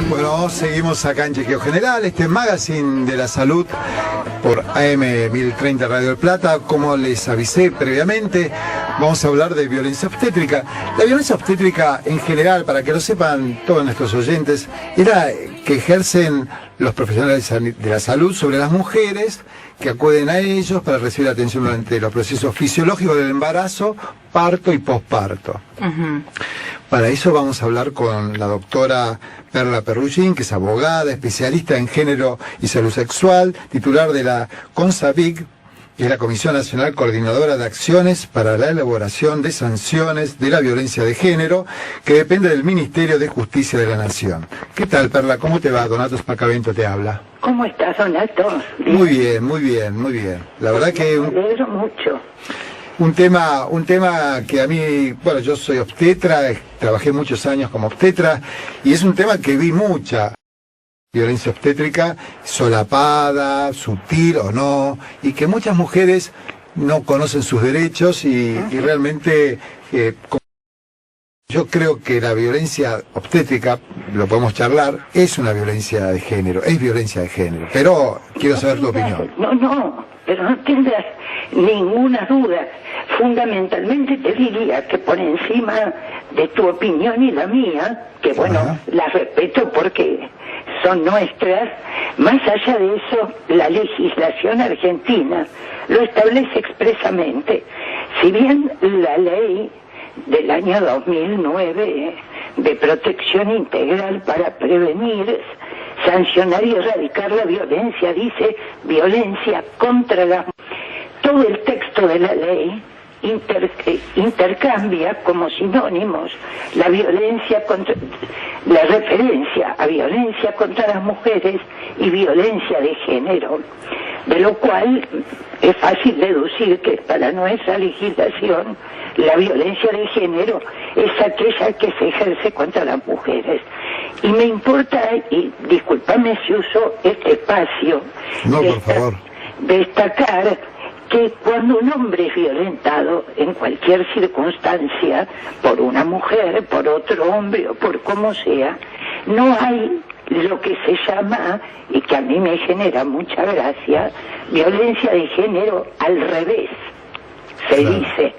Bueno, seguimos acá en Chequeo General, este magazine de la salud por AM 1030 Radio del Plata. Como les avisé previamente, vamos a hablar de violencia obstétrica. La violencia obstétrica en general, para que lo sepan todos nuestros oyentes, es la que ejercen los profesionales de la salud sobre las mujeres que acuden a ellos para recibir atención durante los procesos fisiológicos del embarazo, parto y posparto. Para eso vamos a hablar con la doctora Perla Perrullín, que es abogada, especialista en género y salud sexual, titular de la CONSAVIC, que es la Comisión Nacional Coordinadora de Acciones para la Elaboración de Sanciones de la Violencia de Género, que depende del Ministerio de Justicia de la Nación. ¿Qué tal, Perla? ¿Cómo te va? Donato Spacavento te habla. ¿Cómo estás, Donato? Bien. Muy bien, muy bien, muy bien. La verdad que... Me alegro mucho. Un tema que a mí, bueno, yo soy obstetra, trabajé muchos años como obstetra, y es un tema que vi mucha violencia obstétrica, solapada, sutil o no, y que muchas mujeres no conocen sus derechos y realmente yo creo que la violencia obstétrica, lo podemos charlar, es una violencia de género, es violencia de género, pero quiero saber tu opinión. No, pero no tendrás ninguna duda. Fundamentalmente te diría que por encima de tu opinión y la mía, que bueno, las respeto porque son nuestras, más allá de eso, la legislación argentina lo establece expresamente. Si bien la ley del año 2009 de protección integral para prevenir, sancionar y erradicar la violencia, dice violencia contra la mujer. Todo el texto de la ley intercambia como sinónimos la violencia contra, la referencia a violencia contra las mujeres y violencia de género, de lo cual es fácil deducir que para nuestra legislación la violencia de género es aquella que se ejerce contra las mujeres. Y me importa, y discúlpame si uso este espacio, no, por favor, destacar que cuando un hombre es violentado en cualquier circunstancia por una mujer, por otro hombre o por como sea, no hay lo que se llama, y que a mí me genera mucha gracia, violencia de género al revés. Se dice,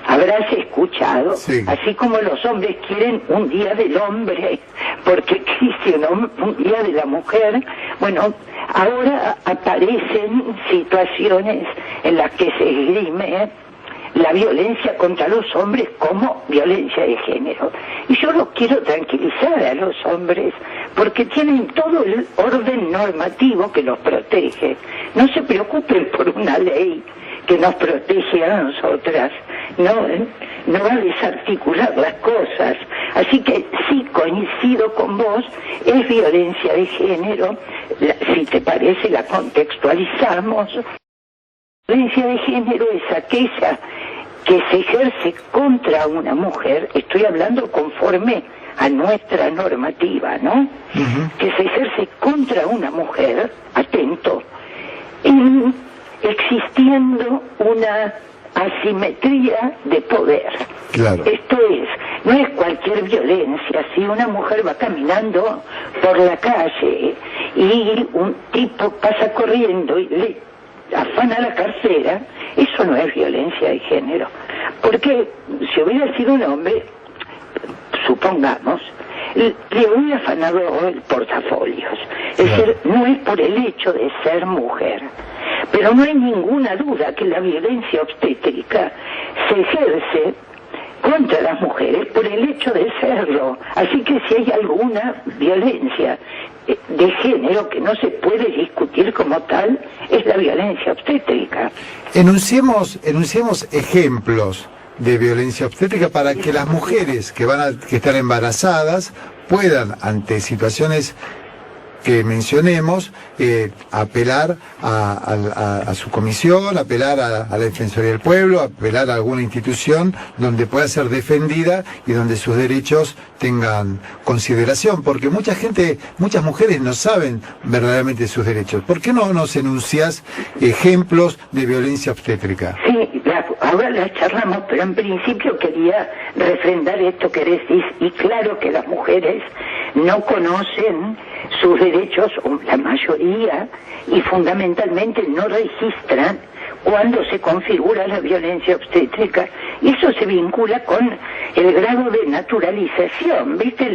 habrás escuchado, sí, así como los hombres quieren un día del hombre porque existe un día de la mujer, bueno, ahora aparecen situaciones en las que se esgrime la violencia contra los hombres como violencia de género. Y yo los quiero tranquilizar a los hombres porque tienen todo el orden normativo que los protege. No se preocupen por una ley que nos protege a nosotras, no va a desarticular las cosas. Así que sí, coincido con vos, es violencia de género, si te parece la contextualizamos. Violencia de género es aquella que se ejerce contra una mujer, estoy hablando conforme a nuestra normativa, ¿no? Que se ejerce contra una mujer, atento, existiendo una asimetría de poder. Claro. Esto es, no es cualquier violencia. Si una mujer va caminando por la calle y un tipo pasa corriendo y le afana la cartera, eso no es violencia de género. Porque si hubiera sido un hombre, supongamos, le hubiera afanado el portafolios. Es decir, no es por el hecho de ser mujer. Pero no hay ninguna duda que la violencia obstétrica se ejerce contra las mujeres por el hecho de serlo. Así que si hay alguna violencia de género que no se puede discutir como tal, es la violencia obstétrica. Enunciemos ejemplos de violencia obstétrica para que las mujeres que están embarazadas puedan, ante situaciones que mencionemos, apelar a su comisión, apelar a la Defensoría del Pueblo, apelar a alguna institución donde pueda ser defendida y donde sus derechos tengan consideración, porque muchas mujeres no saben verdaderamente sus derechos. ¿Por qué no nos enuncias ejemplos de violencia obstétrica? Sí, ahora la charlamos, pero en principio quería refrendar esto que decís, y claro que las mujeres no conocen sus derechos, o la mayoría, y fundamentalmente no registran cuando se configura la violencia obstétrica. Y eso se vincula con el grado de naturalización, ¿viste?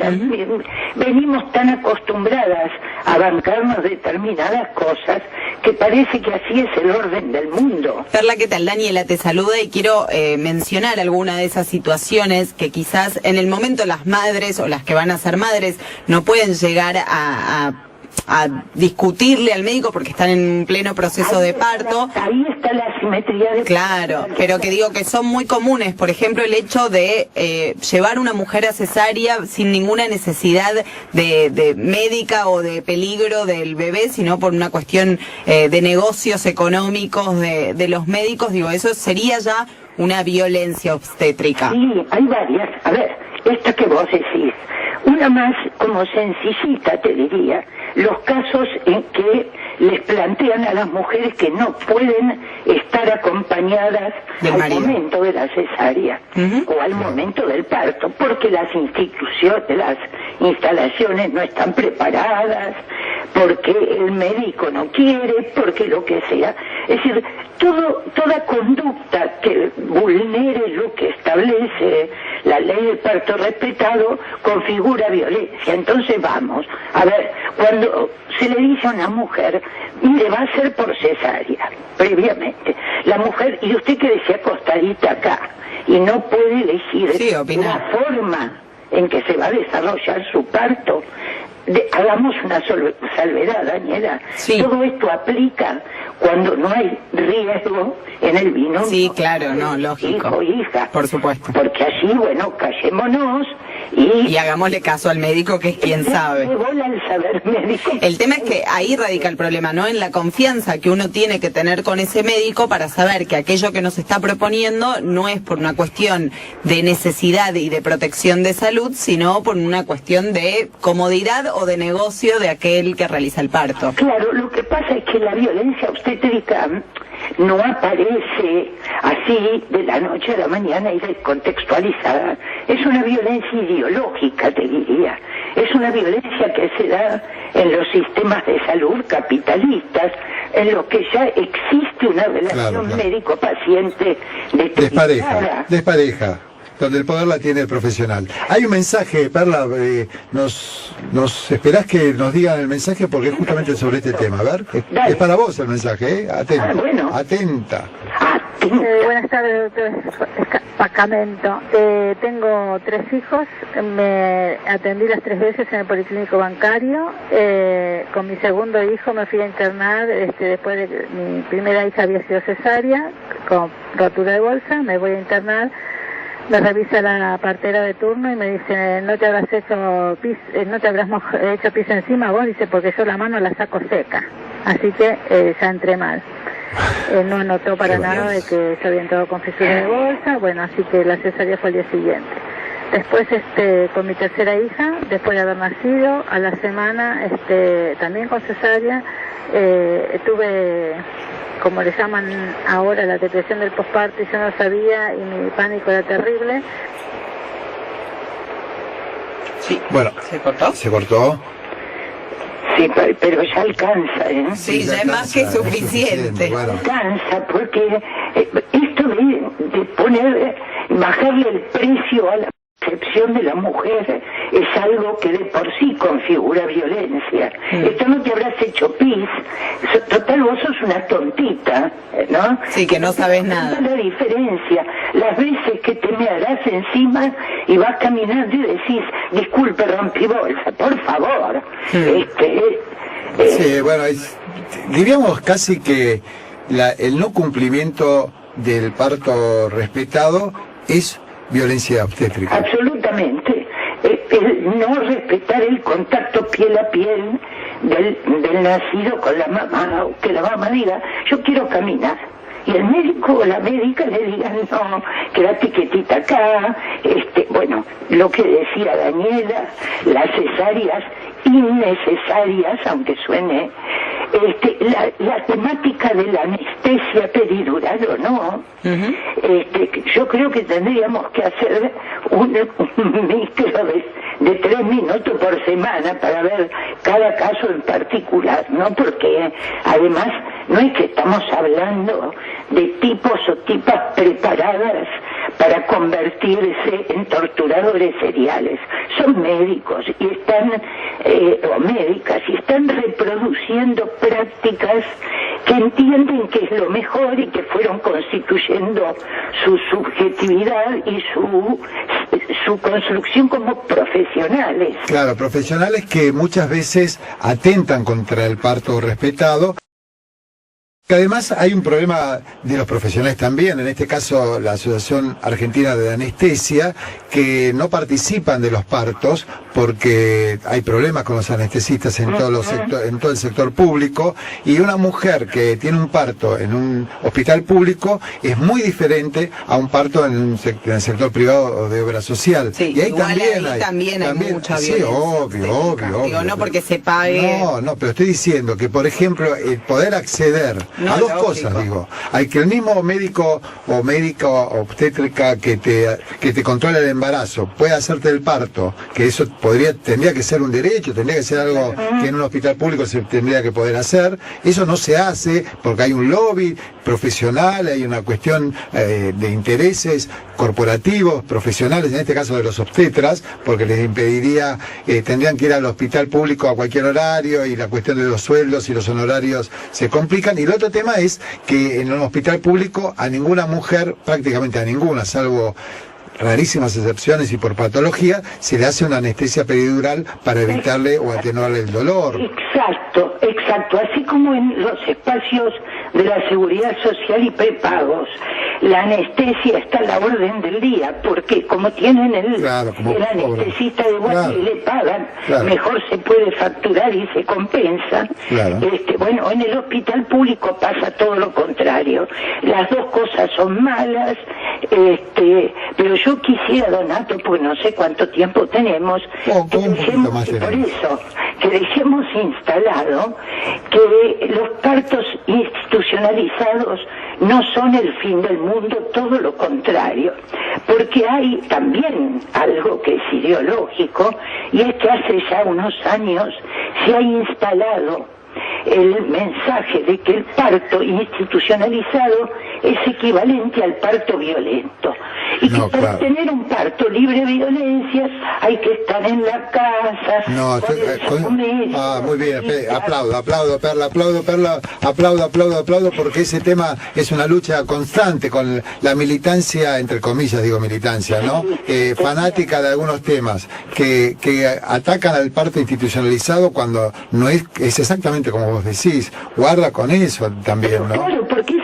Venimos tan acostumbradas a bancarnos determinadas cosas que parece que así es el orden del mundo. Perla, ¿qué tal? Daniela te saluda y quiero mencionar alguna de esas situaciones que quizás en el momento las madres o las que van a ser madres no pueden llegar a discutirle al médico porque están en pleno proceso de parto. Ahí está la asimetría de... Claro, pero que digo que son muy comunes, por ejemplo, el hecho de llevar una mujer a cesárea sin ninguna necesidad de médica o de peligro del bebé, sino por una cuestión de negocios económicos de los médicos. Digo, eso sería ya una violencia obstétrica. Sí, hay varias. A ver, esta que vos decís, una más como sencillita te diría, los casos en que les plantean a las mujeres que no pueden estar acompañadas al momento de la cesárea o al momento del parto, porque las instalaciones no están preparadas, porque el médico no quiere, porque lo que sea. Es decir, toda conducta que vulnere lo que establece la ley del parto respetado configura violencia. Entonces vamos, a ver, cuando se le dice a una mujer, mire, va a ser por cesárea, previamente, la mujer, y usted quédese acostadita acá, y no puede elegir la forma en que se va a desarrollar su parto. Hagamos una salvedad, Daniela. Sí. Todo esto aplica cuando no hay riesgo en el binomio. Sí, claro, no, lógico. Hijo-hija. Por supuesto. Porque allí, bueno, callémonos y hagámosle caso al médico, que es quien sabe. El saber médico. El tema es que ahí radica el problema, ¿no? En la confianza que uno tiene que tener con ese médico para saber que aquello que nos está proponiendo no es por una cuestión de necesidad y de protección de salud, sino por una cuestión de comodidad o de negocio de aquel que realiza el parto. Claro, lo que pasa es que la violencia obstétrica no aparece así de la noche a la mañana y descontextualizada. Es una violencia ideológica, te diría. Es una violencia que se da en los sistemas de salud capitalistas, en los que ya existe una relación médico-paciente despareja, donde el poder la tiene el profesional. Hay un mensaje, Perla, nos esperás que nos digan el mensaje porque es justamente sobre este tema. A ver, es para vos el mensaje, ¿eh? Atenta. Atenta. Buenas tardes, doctor Pacamento. Tengo 3 hijos, me atendí las 3 veces en el policlínico bancario. Con mi segundo hijo me fui a internar, después de que mi primera hija había sido cesárea, con rotura de bolsa, me voy a internar. Me revisa la partera de turno y me dice, no te habrás hecho pis, no te habrás hecho pis encima vos, dice, porque yo la mano la saco seca. Así que ya entré mal. No anotó para nada de que se había entrado con fisura de bolsa, bueno, así que la cesárea fue el día siguiente. Después, con mi tercera hija, después de haber nacido, a la semana, también con cesárea, tuve, como le llaman ahora, la depresión del posparto, y yo no sabía, y mi pánico era terrible. Sí. Bueno, ¿se cortó? ¿Se cortó? Sí, pero ya alcanza, ¿eh? Sí, ya es más que suficiente. Bueno. Alcanza, porque esto de poner, bajarle el precio a la percepción de la mujer es algo que de por sí configura violencia. Esto no te habrás hecho pis, total vos sos una tontita, ¿no? Sí, que no sabes nada. La diferencia, las veces que te me harás encima y vas caminando y decís, disculpe, rompí bolsa, por favor. Sí, bueno, diríamos casi que el no cumplimiento del parto respetado es violencia obstétrica. Absolutamente. El no respetar el contacto piel a piel del nacido con la mamá, o que la mamá diga, yo quiero caminar. Y el médico o la médica le digan, no, quédate quietita acá. Bueno, lo que decía Daniela, las cesáreas innecesarias, aunque suene, la temática de la anestesia peridural o no, yo creo que tendríamos que hacer un micro de 3 minutos por semana para ver cada caso en particular, ¿no? Porque además no es que estamos hablando de tipos o tipas preparadas para convertirse en torturadores seriales. Son médicos y están, o médicas, y están reproduciendo prácticas que entienden que es lo mejor y que fueron constituyendo su subjetividad y su construcción como profesionales. Claro, profesionales que muchas veces atentan contra el parto respetado. Además hay un problema de los profesionales también, en este caso la Asociación Argentina de Anestesia, que no participan de los partos porque hay problemas con los anestesistas en todo el sector público, y una mujer que tiene un parto en un hospital público es muy diferente a un parto en el sector privado o de obra social. Sí, y ahí igual también hay mucha sí, violencia. obvio. Digo, no porque se pague. No, pero estoy diciendo que, por ejemplo, el poder acceder a dos cosas, digo, hay que el mismo médico o médica obstétrica que te controla el embarazo puede hacerte el parto, que eso tendría que ser un derecho, tendría que ser algo que en un hospital público se tendría que poder hacer. Eso no se hace porque hay un lobby profesional, hay una cuestión de intereses corporativos, profesionales, en este caso de los obstetras, porque les impediría, tendrían que ir al hospital público a cualquier horario, y la cuestión de los sueldos y los honorarios se complican. Y el otro tema es que en un hospital público a ninguna mujer, prácticamente a ninguna, salvo rarísimas excepciones y por patología, se le hace una anestesia peridural para evitarle o atenuarle el dolor. Exacto. Así como en los espacios de la seguridad social y prepagos, la anestesia está a la orden del día, porque como tienen el anestesista de guardia y le pagan, mejor se puede facturar y se compensa. Bueno, en el hospital público pasa todo lo contrario. Las dos cosas son malas, pero yo quisiera, Donato, pues no sé cuánto tiempo tenemos, que dejemos instalado que los partos institucionalizados no son el fin del mundo, todo lo contrario, porque hay también algo que es ideológico, y es que hace ya unos años se ha instalado el mensaje de que el parto institucionalizado es equivalente al parto violento, y que para tener un parto libre de violencias hay que estar en la casa. Muy bien, aplaudo, Perla, aplaudo, porque ese tema es una lucha constante con la militancia, entre comillas digo militancia, ¿no? Fanática de algunos temas que atacan al parto institucionalizado cuando no es exactamente como vos decís. Guarda con eso también, ¿no? Claro, porque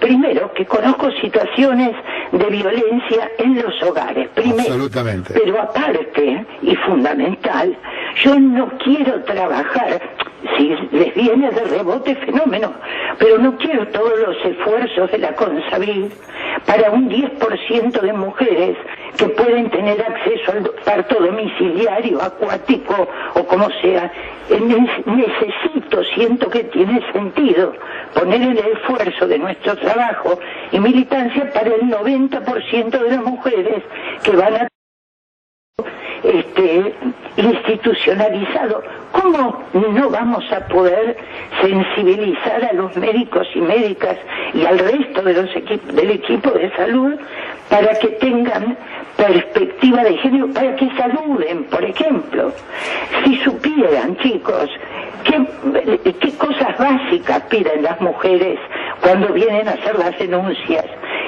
primero que conozco situaciones de violencia en los hogares, absolutamente. Pero aparte y fundamental, yo no quiero trabajar, si les viene de rebote, fenómeno, pero no quiero todos los esfuerzos de la CONSAVID para un 10% de mujeres que pueden tener acceso al parto domiciliario, acuático o como sea. Siento que tiene sentido poner el esfuerzo de nuestro trabajo y militancia para el 90% de las mujeres que van a institucionalizado. ¿Cómo no vamos a poder sensibilizar a los médicos y médicas y al resto de los del equipo de salud para que tengan perspectiva de género, para que saluden, por ejemplo? Si supieran, chicos, qué cosas básicas piden las mujeres cuando vienen a hacer las denuncias.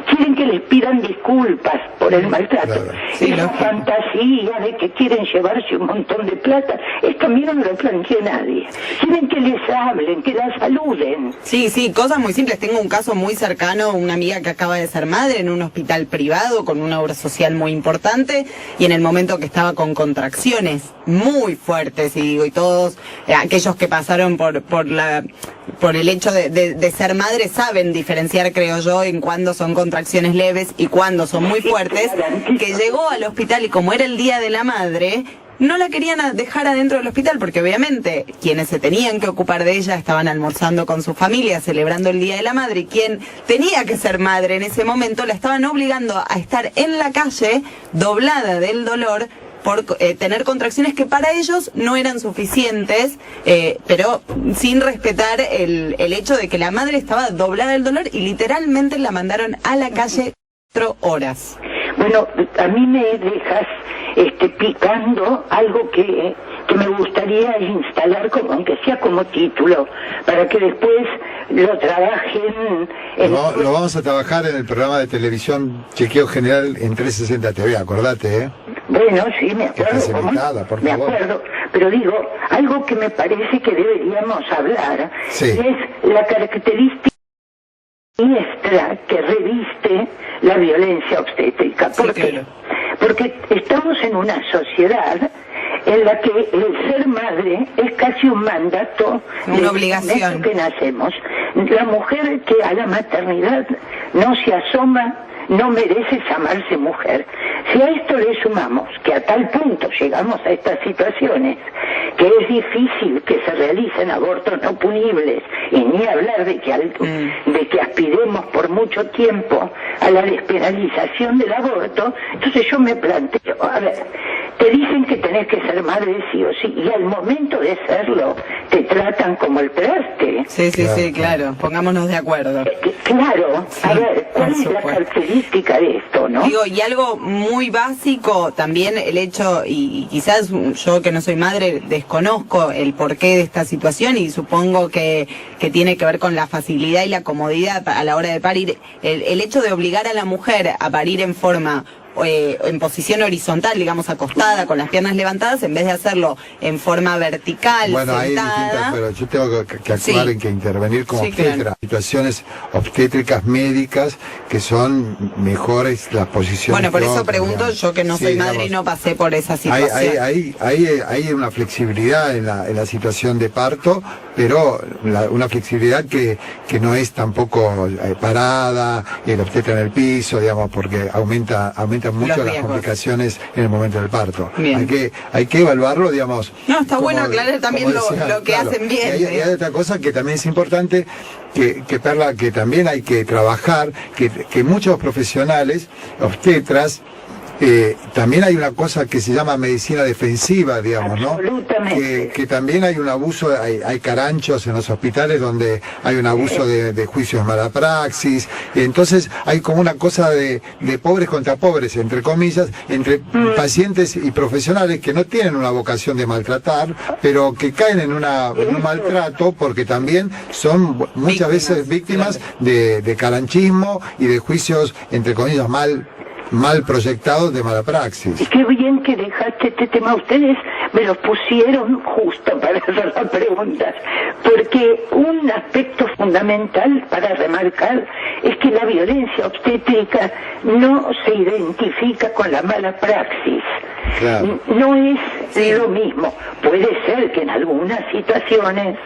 Quieren que les pidan disculpas por el maltrato. Esa fantasía de que quieren llevarse un montón de plata, esto a mí no me lo plantea nadie. Quieren que les hablen, que las saluden. Sí, cosas muy simples. Tengo un caso muy cercano, una amiga que acaba de ser madre en un hospital privado con una obra social muy importante, y en el momento que estaba con contracciones muy fuertes, y todos aquellos que pasaron por el hecho de ser madre saben diferenciar, creo yo, en cuándo son contracciones leves y cuándo son muy fuertes, que llegó al hospital y como era el Día de la Madre, no la querían dejar adentro del hospital porque obviamente quienes se tenían que ocupar de ella estaban almorzando con su familia, celebrando el Día de la Madre, y quien tenía que ser madre en ese momento la estaban obligando a estar en la calle, doblada del dolor, por tener contracciones que para ellos no eran suficientes, pero sin respetar el hecho de que la madre estaba doblada del dolor y literalmente la mandaron a la calle 4 horas. Bueno, a mí me dejas picando algo que me gustaría instalar, como aunque sea como título, para que después lo trabajen. Lo vamos a trabajar en el programa de televisión Chequeo General en 360 TV, acordate, ¿eh? Bueno, sí, me acuerdo. Estás invitada, por me favor. acuerdo, pero digo, algo que me parece que deberíamos hablar, Sí. es la característica siniestra que reviste la violencia obstétrica. ¿Por Sí, qué? claro. Porque estamos en una sociedad en la que el ser madre es casi un mandato, Una obligación. desde que nacemos. La mujer que a la maternidad no se asoma no merece llamarse mujer. Si a esto le sumamos que a tal punto llegamos a estas situaciones, que es difícil que se realicen abortos no punibles, y ni hablar de que aspiremos por mucho tiempo a la despenalización del aborto, entonces yo me planteo, a ver, te dicen que tenés que ser madre sí o sí, y al momento de serlo te tratan como el traste. Sí, claro, pongámonos de acuerdo. Claro, Sí, a ver, ¿cuál por es la supuesto. característica de esto, no? Digo, y algo muy básico también el hecho, y quizás yo que no soy madre desconozco el porqué de esta situación y supongo que tiene que ver con la facilidad y la comodidad a la hora de parir, el hecho de obligar a la mujer a parir en forma en posición horizontal, digamos acostada, con las piernas levantadas, en vez de hacerlo en forma vertical, Bueno, hay sentada. distintas, pero yo tengo que actuar Sí. en que intervenir como Sí, obstetra. claro. Situaciones obstétricas médicas que son mejores las posiciones. Bueno, por que eso otras, pregunto, digamos. yo que no Sí, soy madre y digamos, no pasé por esa situación. hay una flexibilidad en la situación de parto, pero una flexibilidad que no es tampoco parada, el obstetra en el piso, digamos, porque aumentan mucho Los las riesgos. complicaciones en el momento del parto. Bien. Hay que evaluarlo, digamos. No, está como- bueno aclarar también como decía, lo que hacen bien. Y hay otra cosa que también es importante, Perla, que también hay que trabajar, que muchos profesionales, obstetras, también hay una cosa que se llama medicina defensiva, digamos, ¿no? Absolutamente. Que también hay un abuso, hay caranchos en los hospitales donde hay un abuso de juicios de mala praxis, y entonces hay como una cosa de pobres contra pobres, entre comillas, entre pacientes y profesionales que no tienen una vocación de maltratar, pero que caen en un maltrato porque también son muchas veces víctimas de caranchismo y de juicios, entre comillas, mal proyectados de mala praxis. Y qué bien que dejaste este tema. Ustedes me lo pusieron justo para hacer las preguntas, porque un aspecto fundamental para remarcar es que la violencia obstétrica no se identifica con la mala praxis. Claro. No es lo mismo. Puede ser que en algunas situaciones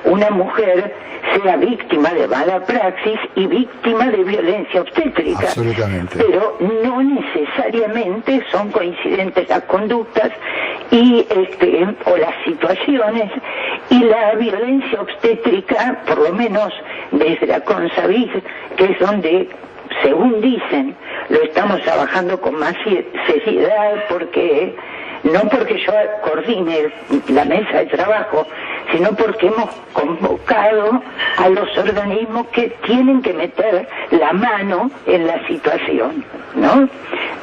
una mujer sea víctima de mala praxis y víctima de violencia obstétrica. Absolutamente. Pero no necesariamente son coincidentes las conductas y o las situaciones, y la violencia obstétrica, por lo menos desde la CONSAVIS, que es donde, según dicen, lo estamos trabajando con más seriedad, porque no porque yo coordine la mesa de trabajo, sino porque hemos convocado a los organismos que tienen que meter la mano en la situación, ¿no?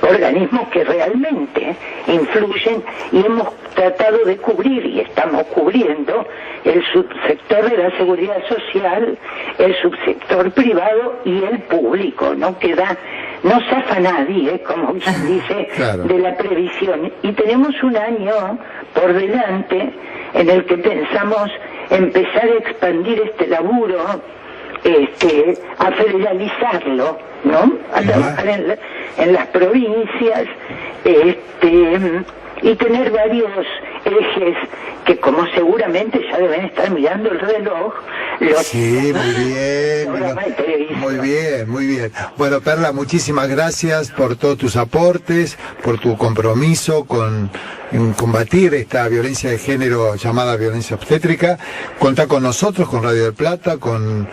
Organismos que realmente influyen, y hemos tratado de cubrir, y estamos cubriendo, el subsector de la seguridad social, el subsector privado y el público. No zafa nadie, como quien dice, Claro. de la previsión. Y tenemos un año por delante en el que pensamos empezar a expandir este laburo, a federalizarlo, ¿no? A trabajar en las provincias, y tener varios ejes que, como seguramente ya deben estar mirando el reloj, Sí, muy bien. Muy bien, muy bien. Bueno, Perla, muchísimas gracias por todos tus aportes, por tu compromiso en combatir esta violencia de género llamada violencia obstétrica. Contá con nosotros, con Radio del Plata, con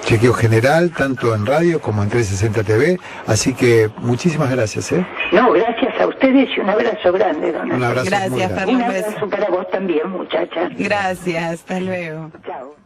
Chequeo General, tanto en radio como en 360 TV. Así que muchísimas gracias. No, gracias a ustedes y un abrazo grande, don Un abrazo Gracias, muy grande. Perla, Un un beso. abrazo para vos también, muchacha. Gracias, hasta luego. Chao.